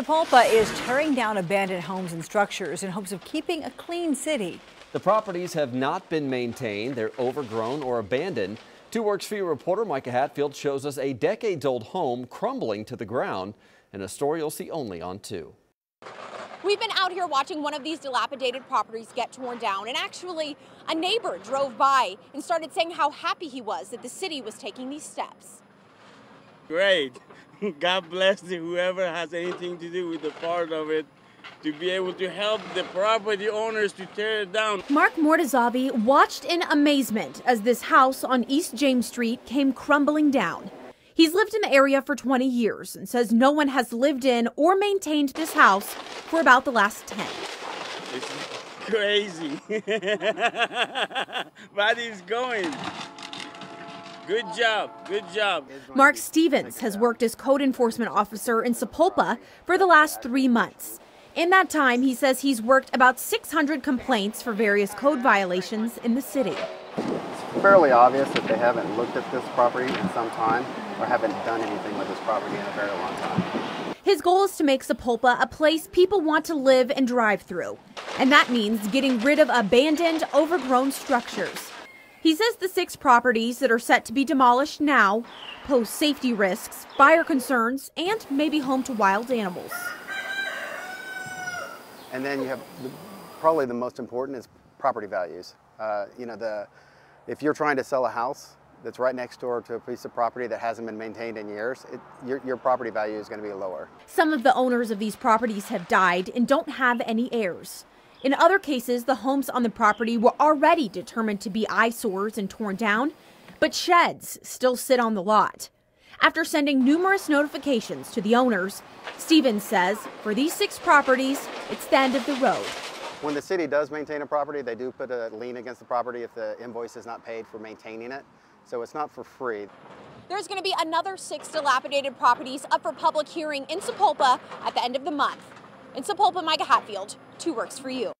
Sapulpa is tearing down abandoned homes and structures in hopes of keeping a clean city. The properties have not been maintained. They're overgrown or abandoned. 2 Works for You reporter Micah Hatfield shows us a decades-old home crumbling to the ground, and a story you'll see only on 2. We've been out here watching one of these dilapidated properties get torn down, and actually a neighbor drove by and started saying how happy he was that the city was taking these steps. Great. God bless whoever has anything to do with the part of it, to be able to help the property owners to tear it down. Mark Mortazavi watched in amazement as this house on East James Street came crumbling down. He's lived in the area for 20 years and says no one has lived in or maintained this house for about the last 10. It's crazy. But it's going. Good job, good job. Mark Stevens has worked as code enforcement officer in Sapulpa for the last 3 months. In that time, he says he's worked about 600 complaints for various code violations in the city. It's fairly obvious that they haven't looked at this property in some time or haven't done anything with this property in a very long time. His goal is to make Sapulpa a place people want to live and drive through. And that means getting rid of abandoned, overgrown structures. He says the 6 properties that are set to be demolished now pose safety risks, fire concerns, and maybe home to wild animals. And then you have probably the most important is property values. If you're trying to sell a house that's right next door to a piece of property that hasn't been maintained in years, your property value is going to be lower. Some of the owners of these properties have died and don't have any heirs. In other cases, the homes on the property were already determined to be eyesores and torn down, but sheds still sit on the lot. After sending numerous notifications to the owners, Stevens says for these 6 properties, it's the end of the road. When the city does maintain a property, they do put a lien against the property if the invoice is not paid for maintaining it. So it's not for free. There's going to be another 6 dilapidated properties up for public hearing in Sapulpa at the end of the month. In Sapulpa, Micah Hatfield, 2 Works for You.